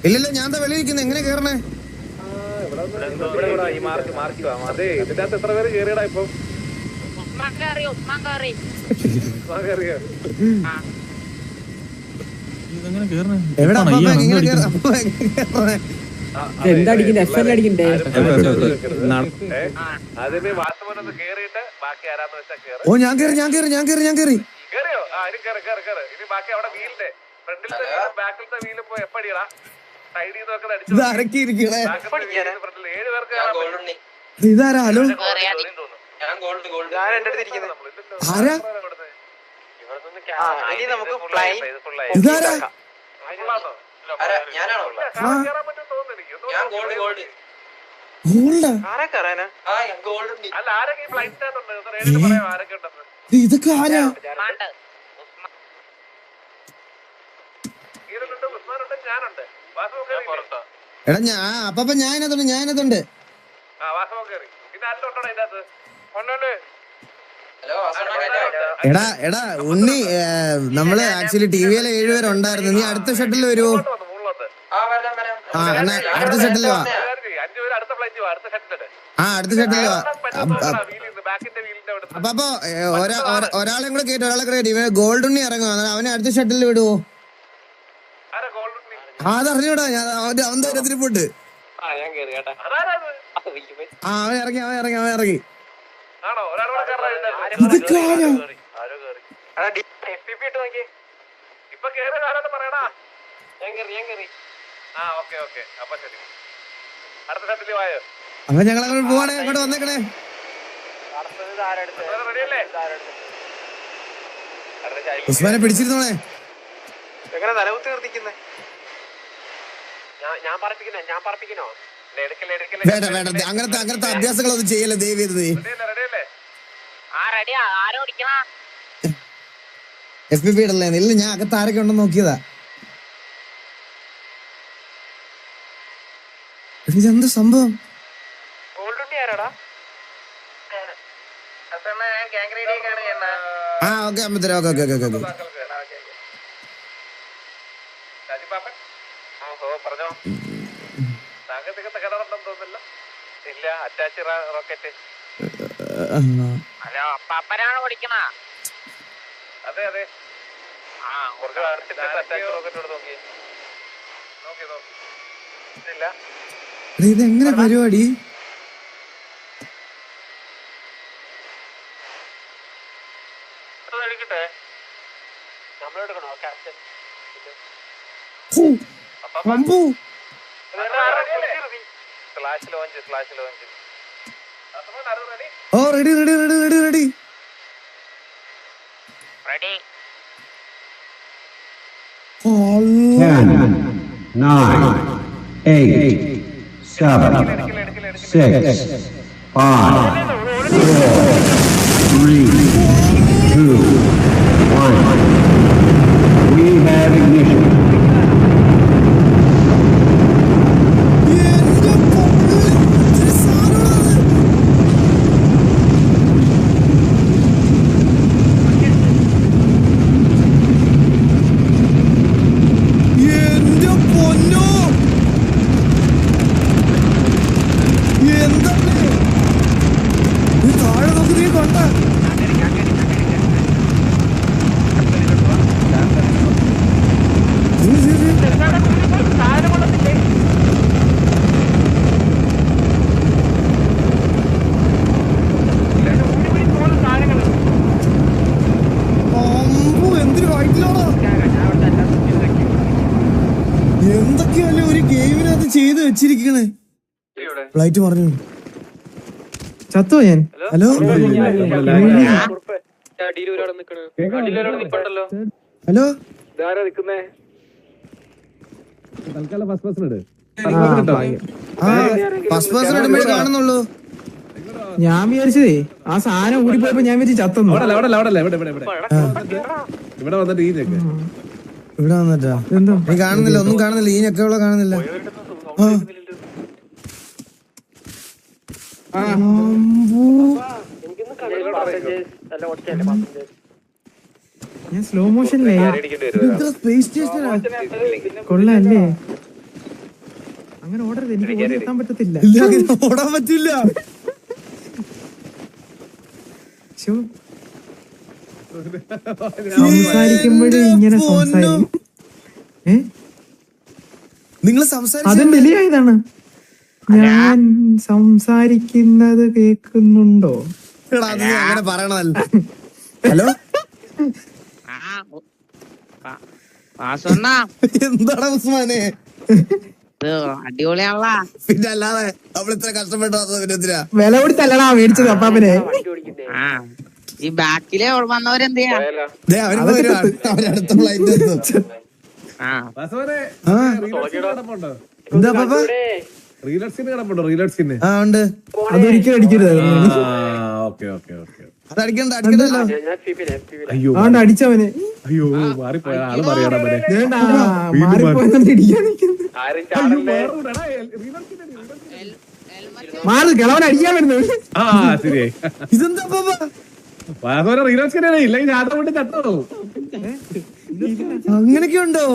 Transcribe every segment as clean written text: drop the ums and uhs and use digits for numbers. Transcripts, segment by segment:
ഇല്ലല്ലോ, ഞാൻ എന്താ വെളിയിൽ ഇരിക്കുന്നത്, എങ്ങനെ കേറണേ? അതെ, ഇതിനകത്ത് എത്ര പേര് കേറിയടാ ഇപ്പൊ? എവിടെ അതിന് വാസവനൊന്ന് കേറിയിട്ട് ബാക്കി ആരാന്ന് വെച്ചാ കേറി. ഓ ഞാൻ കേറി. കേറിയോ? ഇനി ബാക്കി അവിടെ വീലിന്റെ ഫ്രണ്ടിലത്തെ ബാക്കിലത്തെ വീലും പോയി എപ്പടിയടാ സൈഡിൽ നിന്നൊക്കെ അടിച്ചു. ഏഴ് പേർക്ക് ഇതാരാ? ഹലോ, ആരാ ഇതാരാ? ഇതൊക്കെ ആരാ? എടാ അപ്പൊ ഞാനതുണ്ട്. എടാ ഉണ്ണി, നമ്മള് ആക്ച്വലി ടിവിയിലെ 7 പേരുണ്ടായിരുന്നു. നീ അടുത്ത ഷട്ടിൽ വരുവോ? എന്നാ അടുത്ത ഷട്ടിൽ വാ. അടുത്ത ഷട്ടിൽ വാ. അപ്പൊ ഒരാളെ കൂടെ കേട്ടി ഗോൾഡ് ഉണ്ണി ഇറങ്ങും. അവനെ അടുത്ത ഷട്ടിൽ വിടുവോ? അതറിഞ്ഞൂടാ, ഞാൻ അവൻ ധൈര്യത്തിന് പോട്ട്. അവൻ ഇറങ്ങി. ഇതൊക്കെ ആരാ? അപ്പൊ ഞങ്ങളങ്ങോട്ട് പോവാണേ, അങ്ങോട്ട് വന്നേക്കണേ. ഉസ്മാനെ പിടിച്ചിരുന്നോണേ. വേണ്ട, അങ്ങനത്തെ അഭ്യാസങ്ങളൊന്നും ചെയ്യല്ലേ ദയവേത്. FPP ഇടല്ലേ? ഇല്ല, ഞാൻ അകത്ത് ആരൊക്കെ ഉണ്ടെന്ന് നോക്കിയതാ. ഇതെന്ത് സംഭവം? ഓക്കെ അമ്പത്തര. ഓക്കെ. ഇതെങ്ങനെ പരിപാടി? ഓ റെഡി. 10, 9, 8, 7, 6, 5, 4, 3, 2, 1. We have ignition. എന്തൊക്കെയല്ലേ ഒരു ഗെയിമിനകത്ത് ചെയ്ത് വെച്ചിരിക്കണേ. ഫ്ലൈറ്റ് പറഞ്ഞു ചത്തോ ഞാൻ. ഹലോ ഹലോ, ഫസ്റ്റ് പേഴ്സൺ ഇടുമ്പോഴേ കാണുന്നുള്ളൂ. ഞാൻ വിചാരിച്ചതേ ആ സാധനം ഊടിപ്പോയപ്പോ ഞാൻ വിചാരിച്ചു ചത്തൊന്നു. ഇവിടെ വന്നിട്ടാ നീ കാണുന്നില്ല, ഒന്നും കാണുന്നില്ല. ഈ ഞെക്കവള കാണുന്നില്ല. ഞാൻ സ്ലോ മോഷനിലേ അടിക്കേണ്ടി വരും സ്പേസ് സ്റ്റേഷനാ. കൊള്ളാല്ലേ? അങ്ങനെ ഓടരുത്, എനിക്ക് ഓടി എത്താൻ പറ്റത്തില്ല. ഇല്ല, അങ്ങനെ ഓടാൻ പറ്റില്ല. ശ്ശോ. സംസാരിക്കുമ്പോഴും ഇങ്ങനെ സംസാരിക്കും. നിങ്ങൾ അതും സംസാരിച്ചു വലിയതാണ്. ഞാൻ സംസാരിക്കുന്നത് കേൾക്കുന്നുണ്ടോ? അങ്ങനെ പറയണതല്ല. ഹലോ, എന്താണ് ഉസ്മാനെ? അടിപൊളിയാണല്ല. പിന്നെ അല്ലാതെ നമ്മൾ ഇത്ര കഷ്ടപ്പെട്ടു എന്തിനാ? വില കൊടുത്തല്ലടാ മേടിച്ചത് അപ്പാപ്പനെ. ഈ ബാക്കിലെ വന്നവരെന്ത് ചെയ്യാ? ദേ, അവര് വരുവാണ്. അവരടുത്ത ഫ്ലൈറ്റ് എത്തും. ആ എന്താ പാപ്പ? ആ ഉണ്ട്. അതൊരിക്കലും അടിക്കരുത്. അത് അടിക്കണ്ട, അടിക്കണ്ടല്ലോ. അതുകൊണ്ട് അടിച്ചവന് അയ്യോ മാറിപ്പോയ ആള് പറയാടാ മനെ. മാറിപ്പോയെന്നെ ഇടിക്കാൻ നിൽക്കുന്നു. മാറി കിളവൻ അടിക്കാൻ വരുന്നു. ആ ശരിയായി. ഇതെന്താ പാപ്പ? റീലോസ്കിനെ ഇല്ലെങ്കിൽ ഞാൻ കൊണ്ട് തട്ടോ. അങ്ങനെയൊക്കെ ഉണ്ടോ?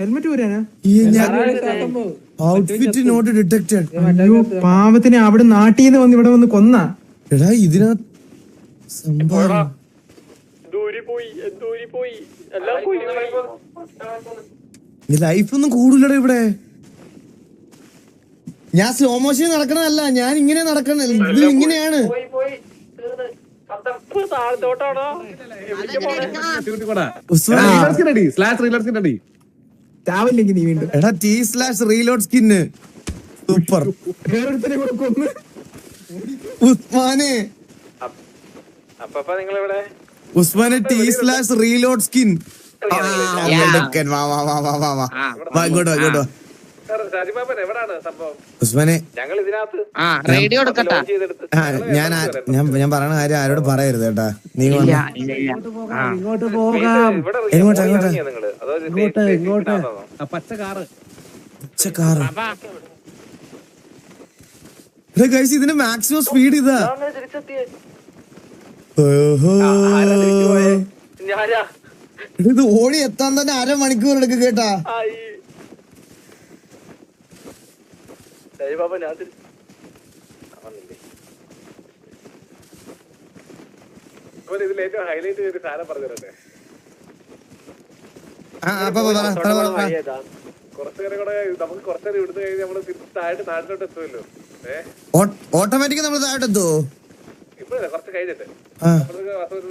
ഹെൽമെറ്റ് പോരാനാ? Outfit not detected. അയ്യോ പാവത്തിനെ അവിടെ നാട്ടിൽ നിന്ന് വന്ന് ഇവിടെ വന്ന് കൊന്ന. എടാ ഇതിനകത്ത് സംഭവം ലൈഫൊന്നും കൂടുതലടാ ഇവിടെ. ഞാൻ സ്ലോ മോഷൻ നടക്കണതല്ല, ഞാൻ ഇങ്ങനെ നടക്കണ. ഇത് ഇങ്ങനെയാണ്. ചാവില്ലെങ്കിൽ നീ വീണ്ടും. എടാ T/reload സ്കിന്ന് സൂപ്പർ. വേറൊരുത്തനെ കൂടെ കൊന്ന്. ഉസ്മാനെ, അപ്പൊ നിങ്ങളെവിടെ? ഉസ്മാനെ T/reload സ്കിൻ. വാ വാ വാ വാ വാ വാ വാ, ഇങ്ങോട്ടോ ഇങ്ങോട്ടോ. ഷാജിബാബൻ എവിടാണ് സംഭവം? ഉസ്മാനെ, ഞങ്ങൾ ഇതിനകത്ത് ആ റേഡിയോ എടുക്കട്ടാ. ഞാൻ പറയണ കാര്യം ആരോട് പറയരുത് കേട്ടാ. നീ ഇല്ല വന്നോ. ഇല്ല ഇല്ല. ആ ഇവിടെ എങ്ങോട്ടാ എങ്ങോട്ടാ? നിങ്ങള് അതോ ഇങ്ങോട്ട് പച്ച കാറ്. കാറ്. ഗൈസ് ഇതിന്റെ മാക്സിമം സ്പീഡ് ഇതാ. ഓഹോ. ഞാനാ ഇത് ഓടി എത്താൻ തന്നെ 1/2 മണിക്കൂർ എടുക്കും കേട്ടാ. ഷാജിബാബ ഞാൻ ഇതിൽ ഏറ്റവും ഹൈലൈറ്റ് ചെയ്തൊരു സാധനം പറഞ്ഞു തരട്ടെ. കുറച്ചുനേരം കൂടെ നമുക്ക് കുറച്ചേരം ഇവിടുന്ന് കഴിഞ്ഞ് നമ്മള് തിരിച്ച് നാട്ടിലോട്ട് എത്തുമല്ലോ. ഓട്ടോമാറ്റിക് നമ്മൾ താഴെത്തോ? ഇപ്പഴല്ല, കുറച്ച് കഴിഞ്ഞിട്ട്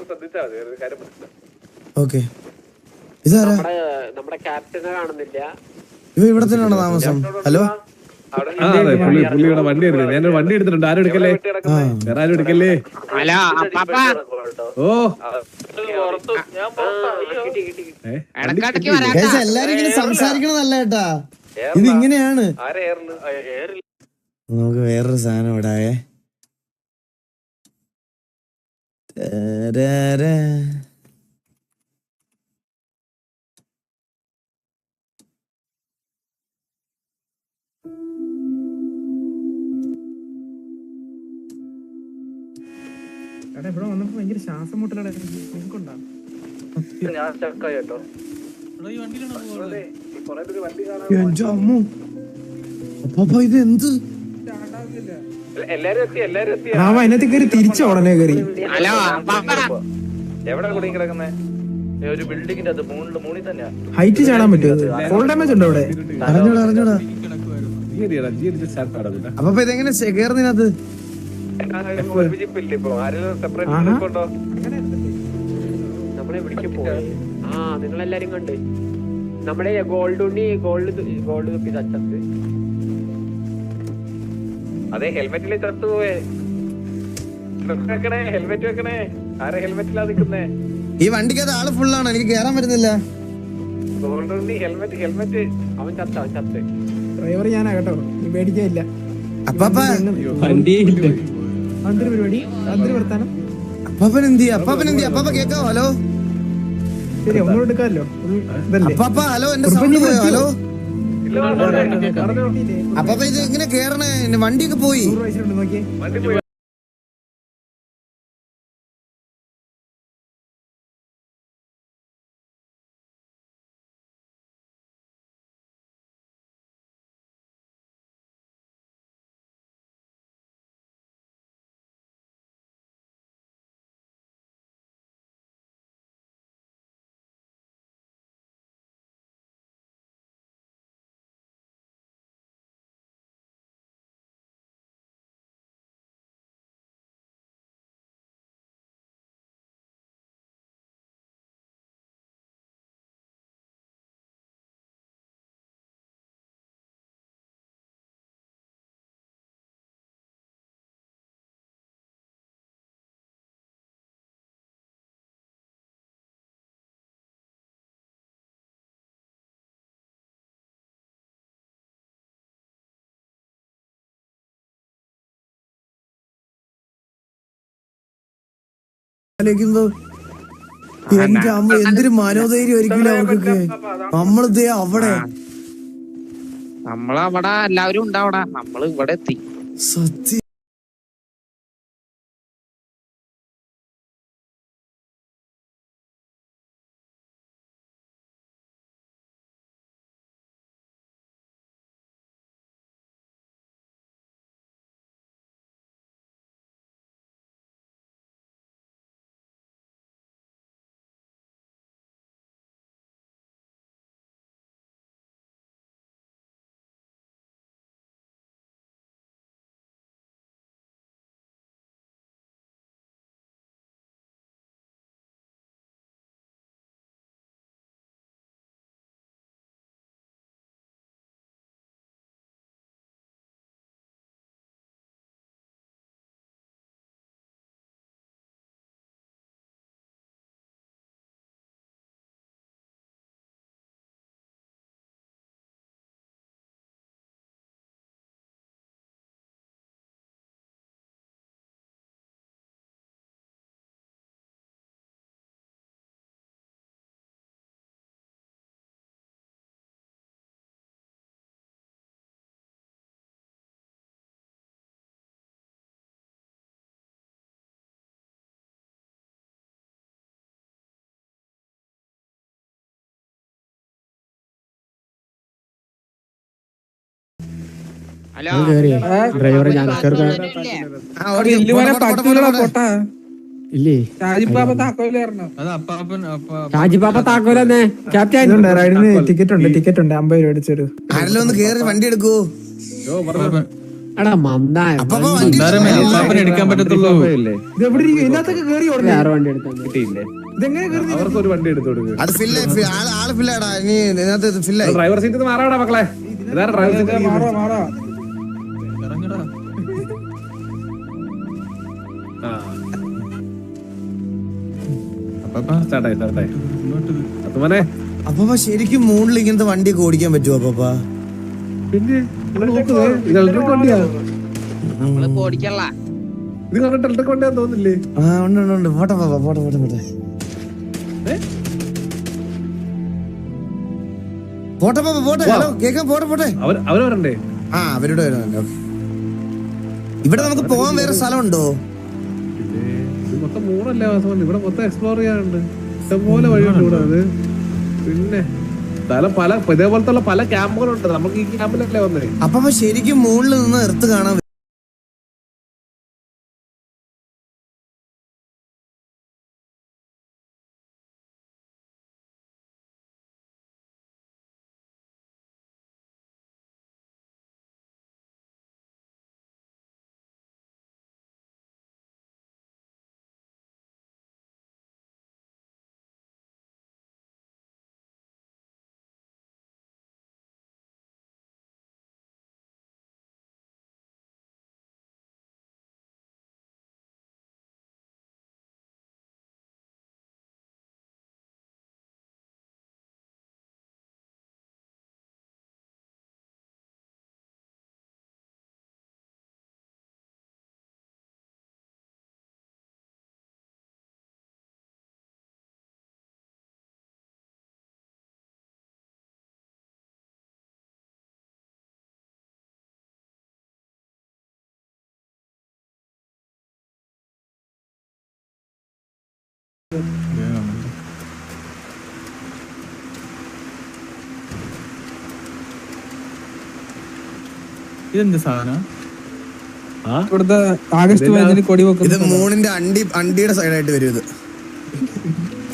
ശ്രദ്ധിച്ചാ മതി. ഒരു കാര്യം മനസ്സിലാവും. ഓക്കെ. ഇതാരാ? നമ്മുടെ ക്യാപ്റ്റനെ കാണുന്നില്ല. ഇവ ഇവിടെ തന്നെയാണോ താമസം? ഹലോ, പുള്ളിയുടെ വണ്ടി എടുത്തില്ല. ഞാനൊരു വണ്ടി എടുത്തിട്ടുണ്ട്. ആരും എടുക്കല്ലേ? വേറെ ആരും എടുക്കല്ലേ? ഹലോ അപ്പാപ്പ. ഓ ഇടക്കിടക്ക് വരാ. ഗൈസ് എല്ലാരും ഇങ്ങനെ സംസാരിക്കണതല്ല കേട്ടാ. ഇത് ഇങ്ങനെയാണ്. ആരെ ഏറില് നമുക്ക് വേറൊരു സാധനം ഇടായേ. എടാ ഇവിടെ വന്നപ്പോ ഭയങ്കര ശ്വാസം മുട്ടലടാ. നിനക്കുണ്ടാ? ഞാൻ ചക്കായി കേട്ടോ. അപ്പൊ ഇത് എന്ത്? എല്ലാരും എത്തി, എല്ലാരും എത്തി. അവൻ അതിനകത്ത് കയറി തിരിച്ച ഉടനെ കയറി. ഹലോ അപ്പാപ്പ. എവിടെ കുടുങ്ങി കിടക്കുന്നേ? ഒരു ബിൽഡിങ്ങിന്റെ അത് മൂണിൽ തന്നെയാ. ഹൈറ്റ് ചാടാൻ പറ്റുമോ? ഫുൾ ഡാമേജ് ഉണ്ടോ അവിടെ? അറിഞ്ഞൂടാ അറിഞ്ഞൂടാ. അപ്പൊ ഇതെങ്ങനെ കേറുന്നതിനകത്ത്? ഒരുമിച്ചിപ്പില്ലേ ഇപ്പൊ? ആരെങ്കിലും സെപ്പറേറ്റ് ഉണ്ടോ? നമ്മളെ എവിടേക്ക് പോയി? ആ നിങ്ങളെല്ലാരും കണ്ട് നമ്മുടെ ഗോൾഡ് തുപ്പി തച്ചത്ത്. അതെ, ഹെൽമെറ്റില് ചത്തുപോയേ. വെക്കണേ, ഹെൽമെറ്റ് വെക്കണേ. ആരെ ഹെൽമെറ്റിലാ നിക്കുന്നേ? ഈ വണ്ടിക്കകത്ത് ആള് ഫുള്ളാണ്, എനിക്ക് കേറാൻ പറ്റുന്നില്ല. Gold helmet. അവൻ ചത്ത്. ഡ്രൈവർ ഞാനാ കേട്ടോ, നീ പേടിക്കാനില്ല. അപ്പാപ്പ അതൊരു പരിപാടി, അതൊരു വർത്താനം. അപ്പാപ്പൻ എന്തി? അപ്പാപ്പ കേക്കാവോ? ഹലോ ശരി, ഒന്നും എടുക്കാമല്ലോ. ഇതല്ലേ അപ്പാപ്പ? ഹലോ, എന്റെ സൗണ്ട് പോയോ? ഹലോ അപ്പാപ്പ, ഇത് എങ്ങനെ കേറണേ? വണ്ടിയൊക്കെ പോയി. 100 വയസ്സിലുണ്ട് നോക്കിയേ. വണ്ടി പോയി. ആലോചിക്കുമ്പോ എന്റെ അമ്മ എന്തൊരു മനോധൈര്യം ആയിരിക്കില്ല അവർക്കൊക്കെ. നമ്മളിത് അവിടെ നമ്മളവിടെ എല്ലാവരും ഉണ്ടാവടാ, നമ്മള് ഇവിടെ എത്തി. സത്യം. ഹലോ ഡ്രൈവറെ ഞാൻ ഇല്ലേ ഷാജിപ്പാപ്പ താക്കോലെന്നെ ക്യാപ്റ്റൻ ടിക്കറ്റ് ഉണ്ട് 50 രൂപ അടിച്ചൊരു. ആരെല്ലാം ഒന്ന് കേറി വണ്ടി എടുക്കൂ. എടാ മന്ദായ എടുക്കാൻ പറ്റത്തുള്ളൂ. ഇത് എവിടെ ഇതിനകത്തൊക്കെ കേറി ഓടണം. വേറെ വണ്ടി എടുത്താൽ കിട്ടിയില്ലേ? ഇതെങ്ങനെ കേറി? അവർക്കൊരു വണ്ടി എടുത്തു കൊടുക്കുക. അത് ആള് ഫില്ലാടാ. ഇനി ഇതിനകത്ത് ഫില്ലായി. ഡ്രൈവർ സീറ്റ് മാറാടാ മക്കളെ. ഇതാണ് ഡ്രൈവർ സീറ്റ്. മാറാ അപ്പൊ ശരിക്കും മൂണിൽ ഇങ്ങനത്തെ വണ്ടിയൊക്കെ ഓടിക്കാൻ പറ്റുമോ അപ്പ? പിന്നെ ഇലക്ട്രിക് വണ്ടിയാ. നമ്മള് ഓടിക്കല്ല. ഇത് കണ്ടിട്ട് ഇലക്ട്രിക് വണ്ടിയാന്ന് തോന്നില്ലേ? ആ ഉണ്ട്. പോട്ടെ ഹലോ കേക്കാൻ പോട്ടെ. അവര് വരണ്ടേ? ആ അവരോട് വരുന്നുണ്ട്. ഇവിടെ നമുക്ക് പോകാൻ വേറെ സ്ഥലമുണ്ടോ? ഇത് മൊത്തം മൂന്നല്ലേ വാസവൻ. ഇവിടെ മൊത്തം എക്സ്പ്ലോർ ചെയ്യാനുണ്ട്. ഇഷ്ടംപോലെ വഴിയുണ്ട് ഇവിടെ. അത് പിന്നെ സ്ഥലം പല ഇതേപോലത്തെ പല ക്യാമ്പുകളുണ്ട്. നമുക്ക് ഈ ക്യാമ്പിലല്ലേ വന്നേ. അപ്പൊ ശരിക്കും മുകളിൽ നിന്ന് എർത്ത് കാണാൻ ഇതെന്ത് സാധനം? ഇവിടുത്തെ ആഗസ്റ്റ് 15 കൊടി വെക്കുന്നത്. ഇത് മൂണിന്റെ അണ്ടിയുടെ സൈഡായിട്ട് വരും. ഇത്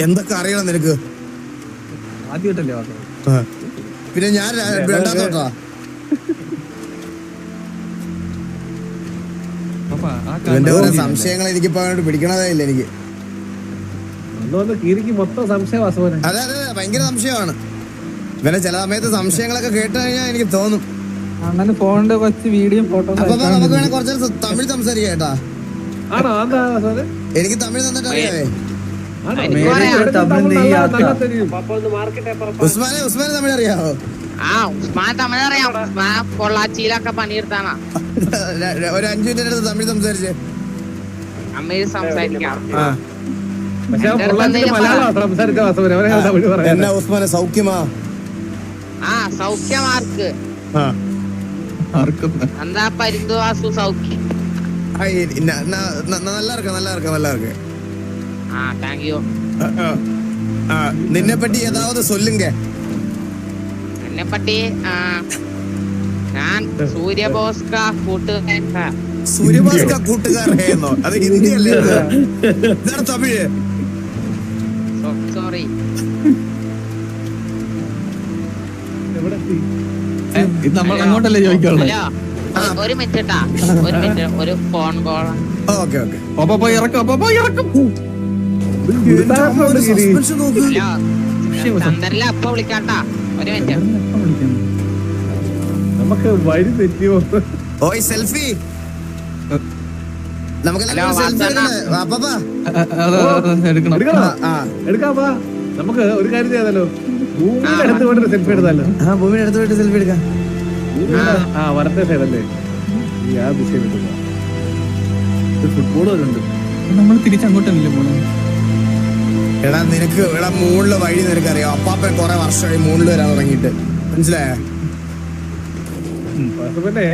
എന്തൊക്കെ അറിയണം നിനക്ക്? ആദ്യമായിട്ടല്ലേ പിന്നെ ഞാൻ രണ്ടാമത്തോട്ടാ. എന്റെ ഓരോ സംശയങ്ങൾ എനിക്കിപ്പോ പിടിക്കണതേ ഇല്ല. എനിക്ക് മൊത്തം സംശയം. അതെ ഭയങ്കര സംശയമാണ്. ഇവനെ ചില സമയത്ത് സംശയങ്ങളൊക്കെ കേട്ട് കഴിഞ്ഞാൽ എനിക്ക് തോന്നും അങ്ങനെ ഫോണിന്റെ കുറച്ച് വീഡിയോ ഫോട്ടോ. അപ്പൊ നമുക്ക് വേണേ കുറച്ച് തമിഴ് സംസാരിക്കാം കേട്ടാ. എനിക്ക് തമിഴ് തന്നിട്ട് അറിയാവേ. ഉസ്മാനെ തമിഴ് അറിയാവോ? ഉസ്മാൻ തമിഴ് അറിയാം. പൊള്ളാച്ചിയിലൊക്കെ പണിയെടുത്താണ്. ഒരു 5 മിനിറ്റ് അടുത്ത് തമിഴ് സംസാരിച്ചേ. അമ്മയിൽ സംസാരിക്കാം. പക്ഷെ ആ പൊള്ളാച്ചിക്ക് മലയാളം സംസാരിച്ച വാസവന് അവനെ തമിഴ് പറയാം. എന്നാ ഉസ്മാനെ സൗഖ്യമാ? ആ സൗഖ്യമാർക്ക് എന്താ പരിന്തുവാസു സൗഖ്യം. நல்லா இருக்கு. ആ താങ്ക് യു. നിന്നെ പറ്റി ഏതാവത് சொல்லுங்க. എന്നെ പറ്റി ഞാൻ സൂര്യബോസ്ക കൂട്ടുകാരൻ. സൂര്യബോസ്ക കൂട്ടുകാരനോ? അത് ഹിന്ദി അല്ലേ? ഇതാണ് തമിഴ്. സോറി. എവിടെ എത്തി? ഇത് നമ്മൾ അങ്ങോട്ടല്ലേ ചോദിക്കുള്ളൂ. ഹലോ ഒരു മിനിറ്റ് ഒരു ഫോൺ കോൾ. ഓക്കെ പോയി ഇറക്കും. ഹലോ ചന്ദ്രനിലെ അപ്പൊ വിളിക്കാട്ടാ, ഒരു മിനിറ്റ്. നമുക്ക് വഴി തെറ്റിയോ? ഓയ് സെൽഫി. നമുക്ക് ഹലോ, എടുക്കാപ്പാ. നമുക്ക് ഒരു കാര്യം ചെയ്താലോ, ഭൂമിയുടെ അടുത്ത് പോയിട്ട് സെൽഫി എടുത്താലോ? ഭൂമിയുടെ അടുത്ത് പോയിട്ട് സെൽഫി എടുക്കാം. വലത്തെ സൈഡല്ലേ ഈ ആ ദിശയിൽ ഫുട്ബോൾ വരുന്നുണ്ട്. നമ്മൾ തിരിച്ചങ്ങോട്ടല്ലേ പോണേ? എടാ നിനക്ക് ഇവിടെ മൂണില് വഴി നിനക്കറിയാം. അപ്പാപ്പൻ കുറെ വർഷമായി മൂണില് വരാൻ തുടങ്ങിയിട്ട്, മനസ്സിലായോ? പിന്നെ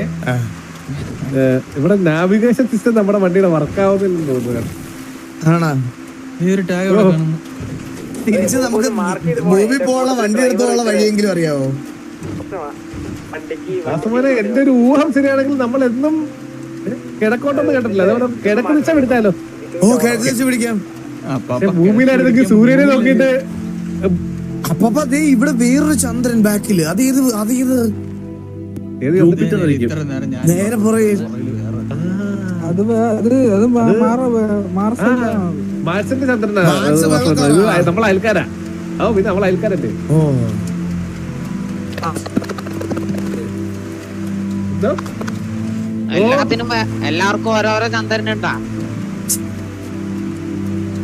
ഇവിടെ നാവിഗേഷൻ സിസ്റ്റം നമ്മുടെ വണ്ടിയുടെ വർക്കാവുന്നില്ലെന്ന് തോന്നുന്നു. ആണോ? ഈ ഒരു ടാഗ് തിരിച്ച് നമുക്ക് ഭൂമി പോകാനുള്ള വണ്ടി എടുത്തോളം വഴിയെങ്കിലും അറിയാവോ? വാസുമോനെ എന്റെ ഒരു ഊഹം ശരിയാണെങ്കിൽ നമ്മൾ എന്നും കിഴക്കോട്ടൊന്നും കേട്ടിട്ടില്ല. അതേപോലെ കിഴക്ക് ദിശ പിടിച്ചാലോ? ഓ കിഴക്ക് ദിശ പിടിക്കാം. ഭൂമിയിലായിരുന്നെങ്കിൽ സൂര്യനെ നോക്കിയിട്ട്. അപ്പൊ ദേ ഇവിടെ വേറൊരു ചന്ദ്രൻ ബാക്കില്. അതേത് നേരെ പുറകെ. മാർസിന്റെ ചന്ദ്രനാ. നമ്മൾ അയൽക്കാരാ. പിന്നെ നമ്മൾ അയൽക്കാരല്ലേ? എല്ലാവർക്കും ഓരോരോ ചന്ദ്രനുണ്ടാ.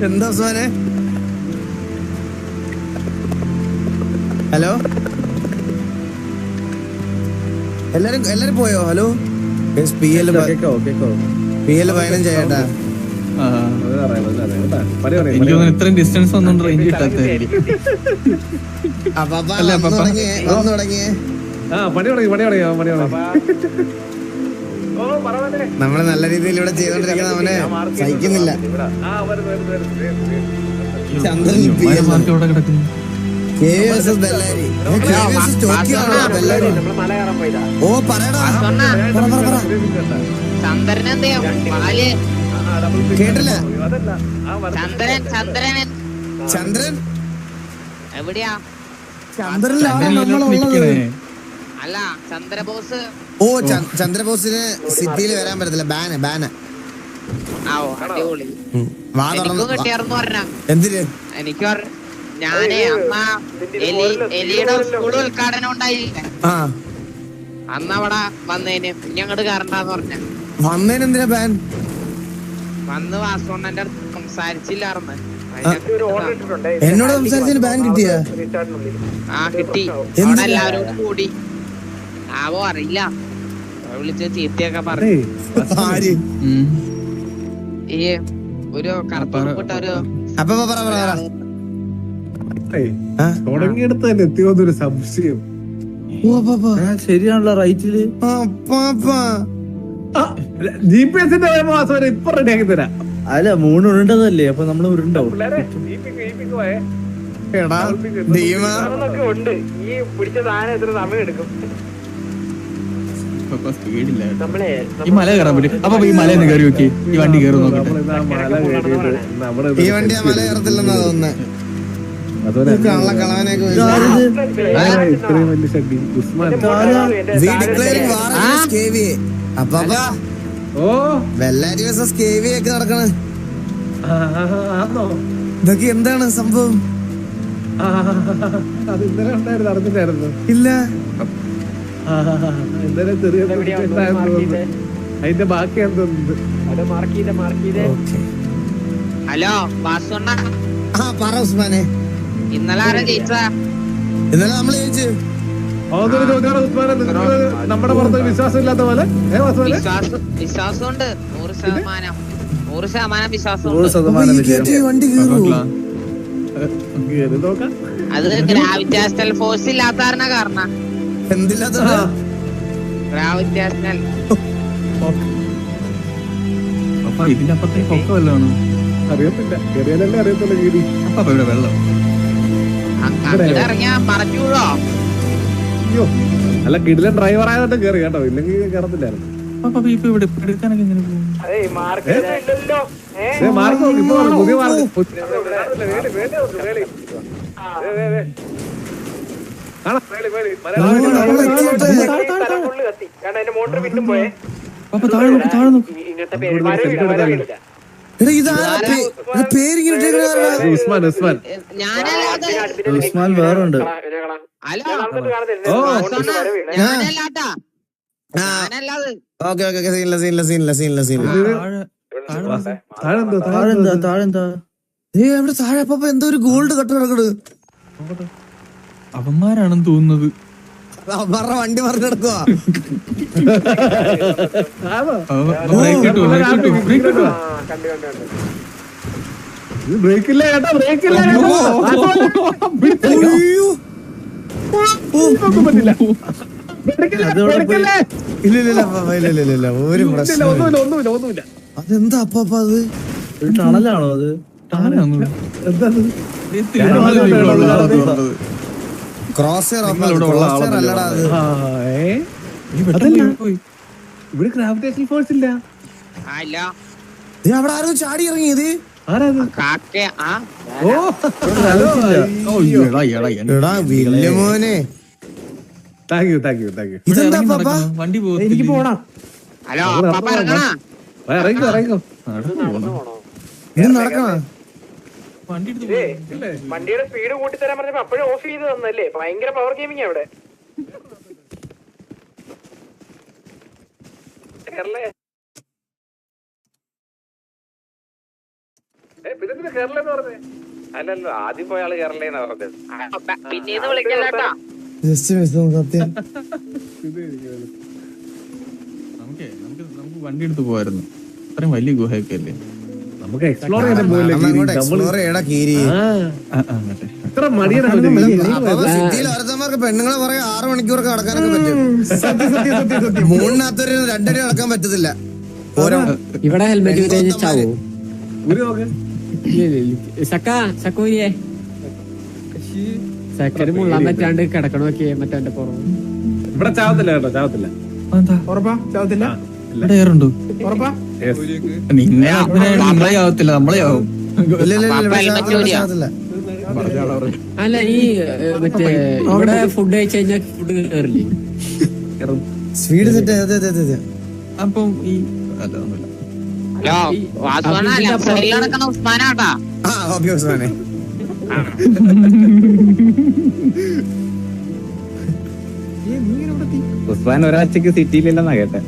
എന്താ സോനെ? ഹലോ, എല്ലാരും പോയോ? ഹലോ, PL 15 ചേട്ടാ. എനിക്കൊന്നും ഇത്രയും ഡിസ്റ്റൻസ് ഒന്നും റേഞ്ച് കിട്ടാത്ത. നമ്മള് നല്ല രീതിയിൽ ഇവിടെ ചെയ്തോണ്ടിരിക്കുന്ന അവനെ സഹിക്കുന്നില്ല. ചന്ദ്രൻ ഓ പറയടാ, കേട്ടില്ല. ചന്ദ്രൻ എവിടെയാ? ചന്ദ്രനിലാണ് നമ്മളുള്ളത്. അല്ല ചന്ദ്രബോസ്. ഓ ചന്ദ്രബോസിന് സിറ്റിയിൽ വരാൻ പറ്റത്തില്ല. ബാന്. അടിപൊളി. കിട്ടിയാർന്ന് പറഞ്ഞ എന്തിന്? എനിക്ക് ഞാനേ അമ്മ എലിയുടെ സ്കൂൾ ഉദ്ഘാടനം ഉണ്ടായില്ലേ, അന്ന് അവിടെ വന്നതിന് ഇനി അങ്ങോട്ട് കയറണ്ടെന്ന് പറഞ്ഞ. വന്നതിനെന്തിനാ ബാൻ? വന്ന് വാസോണ്ണന്റെ അടുത്ത് സംസാരിച്ചില്ലാർന്ന്. എന്നോട് സംസാരിച്ചതിന് ബാൻ കിട്ടിയ? കിട്ടി. അവിടെ എല്ലാവരും കൂടി ആവോ അറിയില്ല, വിളിച്ച് ചീത്തയൊക്കെ പറഞ്ഞു. ഈ ഒരു കറുപ്പിട്ട ഒരു തുടങ്ങിയെടുത്ത് തന്നെ എത്തിയോന്നൊരു സംശയം. ശരിയാണല്ലോ റൈറ്റില്. GPS-ന്റെ ഇപ്പൊ റെഡിയാക്കി തരാം. അല്ല 3 ഉരുണ്ടതല്ലേ, അപ്പൊ നമ്മള് ഉരുണ്ടാവും. ഈ മല കയറാൻ പറ്റും. അപ്പൊ ഈ മലയിൽ കയറി നോക്കി, ഈ വണ്ടി കയറി നോക്കട്ടെ. ഈ വണ്ടി ആ മല കയറത്തില്ലെന്നാ തോന്നുന്നത്. നടക്കണ ഇതൊക്കെ എന്താണ് സംഭവം? അത് ഇന്നലെ ഉണ്ടായിരുന്നു, അറിഞ്ഞിട്ടായിരുന്നു? ഇല്ല, ഇന്നലെ ചെറിയ അതിന്റെ ബാക്കി എന്തോന്നുണ്ട്. ഹലോ വാസുണ്ണ. പറ ഉസ്മാനെ. ഇന്നലെ ആരാ ജയിച്ചാ? ഇന്നലെ നമ്മള് ജയിച്ചു. നമ്മുടെ പുറത്ത് വിശ്വാസം ഇല്ലാത്ത പോലെ വിശ്വാസമുണ്ട് 100%. 100% വിശ്വാസം 100% വിജയം. വണ്ടി കയറുമോ? കേറി നോക്കാം. അത് ഗ്രാവിറ്റാഷണൽ ഫോഴ്സ് ഇല്ലാത്ത കാരണം. എന്തില്ലാത്ത ഗ്രാവിറ്റാഷണൽ അപ്പൊ ഇതിന്റെ അപ്പുറത്തേക്ക് ഒക്കെ വല്ലതാണ്. അറിയത്തില്ല, കേറിയാലല്ലേ അറിയത്തുള്ളൂ. ഗിരി അപ്പൊ ഇവിടെ വെള്ളം. അങ്ങോട്ട് ഇറങ്ങിയാ മറച്ചു വീഴോ? അയ്യോ, അല്ല കിടിലൻ ഡ്രൈവർ ആയതുകൊണ്ട് കേറി കേട്ടോ, ഇല്ലെങ്കിൽ കേറത്തില്ലായിരുന്നു. അപ്പൊ ഇപ്പൊ ഇവിടെ എടുക്കാനൊക്കെ എങ്ങനെ പോകും? മാർക്ക് ഇപ്പൊ പുതിയ മാർക്ക് അപ്പൊ താഴെ നോക്ക്, താഴെ നോക്ക്. പേരിങ്ങനെ ഉസ്മാൻ ഉസ്മാൻ ഉസ്മാൻ വേറെ ഉണ്ട്. എവിടെ താഴെ അപ്പൊ എന്തോ ഒരു ഗോൾഡ് കട്ട് കിടക്കണ്. അവന്മാരാണെന്ന് തോന്നുന്നത്. അവന്മാരുടെ വണ്ടി മറിഞ്ഞ് കിടക്കുവാ. ബ്രേക്കില്ല കേട്ടോ, ബ്രേക്കില്ല. ഇല്ല ഒരു പ്രശ്നം. ഒന്നുമില്ല. അതെന്താ അപ്പ അത് ടണലാണോ? അത് ക്രോസ് അല്ലടാ അത്. ഇവിടെ ഗ്രാവിറ്റേഷണൽ ഫോഴ്സ് ഇല്ല. അവിടെ ആരും ചാടി ഇറങ്ങിയത്. എടാ വലിയ മോനെ. Thank you. ഇതെന്താ പാപ്പ? വണ്ടി പോകും. എനിക്ക് പോണം. ഹലോ ഇറങ്ങണ ഇറങ്ങിക്കോ. ഇത് നടക്കണ വണ്ടി വണ്ടിയുടെ സ്പീഡ് കൂട്ടി തരാൻ പറഞ്ഞപ്പോ അപ്പോഴും ഓഫ് ചെയ്ത് തന്നല്ലേ. ഭയങ്കര പവർ ഗെയിമിംഗ് അവിടെ. കേരളെന്ന് പറഞ്ഞേ അല്ലല്ലോ, ആദ്യം പോയ ആള് കേരളേന്നാ പറഞ്ഞത്. പിന്നീന്ന് വിളിക്കല്ലേട്ടാ. സത്യം. നമുക്ക് വണ്ടി എടുത്ത് പോവായിരുന്നു. അത്രയും വലിയ ഗുഹയൊക്കെ അല്ലേ. നമുക്ക് എക്സ്പ്ലോർ ചെയ്യാൻ പോലെ ഇത്ര മടിയാണ്. സിറ്റിയിൽ ഓരോരുത്തന്മാർക്ക് പെണ്ണുങ്ങളെ പറയാൻ 6 മണിക്കൂറൊക്കെ നടക്കാനൊക്കെ പറ്റും. മൂന്നിനകത്തൊരു 2 അടി നടക്കാൻ പറ്റത്തില്ല. ഇവിടെ ഹെൽമെറ്റ് ചാവോ? ചക്കൂരിയെ ചക്കര് മുള്ളാൻ പറ്റാണ്ട് കിടക്കണോക്കെ മറ്റേ പുറം. ഇവിടെ ചാവത്തില്ല കേട്ടോ, ചാവത്തില്ല. ഉറപ്പാ ചാവത്തില്ല? ഇവിടെ ഏറുണ്ടോ? ഉറപ്പാ? നിന്നെ നമ്മളെ ആവത്തില്ല, നമ്മളെ ആവും. അല്ല ഈ മറ്റേ ഇവിടെ ഫുഡ് കഴിച്ചു കഴിഞ്ഞാൽ ഫുഡ് കയറില്ലേ? Speed set. അപ്പം ഈ അല്ല ഒന്നുമില്ല. ഉസ്മാനാട്ടാ. ഉസ്മാനെ ഉസ്മാൻ ഒരാഴ്ചക്ക് സിറ്റിയിലില്ലെന്നാ കേട്ടെ.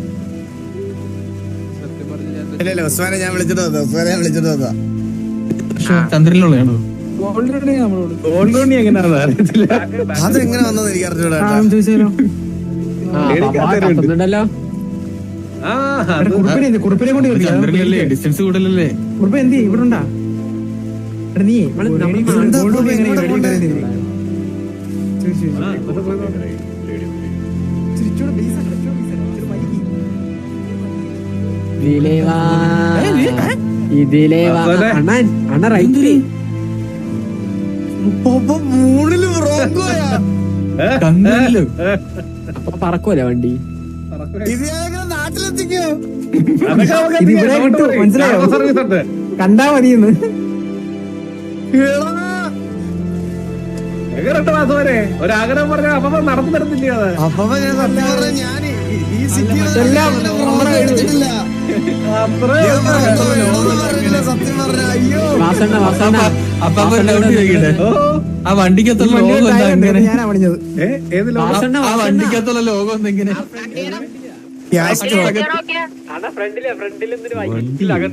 ഇല്ല ഉസ്മാനെ ഞാൻ വിളിച്ചിട്ട് വന്നതാ. ചന്ദ്രനിലുള്ളതാണോ? അതെങ്ങനെ വന്നത് എനിക്ക് അറിഞ്ഞൂടാ. ചോദിച്ചാലോ കുറിപ്പിനെ കൊണ്ട് ചന്ദ്രനിലല്ലേ, ഡിസ്റ്റൻസ് കൂടുതലല്ലേ. കുറിപ്പ് എന്ത് ഇവിടെ ഉണ്ടാ? നീ ഇതിലേ അണ്ണ റൈറ്റ് അപ്പൊ പറക്കൂല വണ്ടി. നാട്ടിലെത്തിക്കോ? ഇതിവിടെ കിട്ടും, മനസ്സിലായോ? കണ്ടാ മതിയെന്ന്. ഒരാഗ്രഹം പറഞ്ഞ അപ്പൊ നടന്നു തരത്തില്ല. അപ്പൊ ഞാൻ സത്യം പറഞ്ഞ ഞാൻ ഈ സിറ്റി സത്യം പറഞ്ഞ അയ്യോ ആ വണ്ടിക്കത്തുള്ള ലോകം എന്താ എങ്ങനെ? ഞാനാ പണിഞ്ഞത്. ആ വണ്ടിക്കത്തുള്ള ലോകം എന്തെങ്ങനെ? ഫ്രണ്ടില്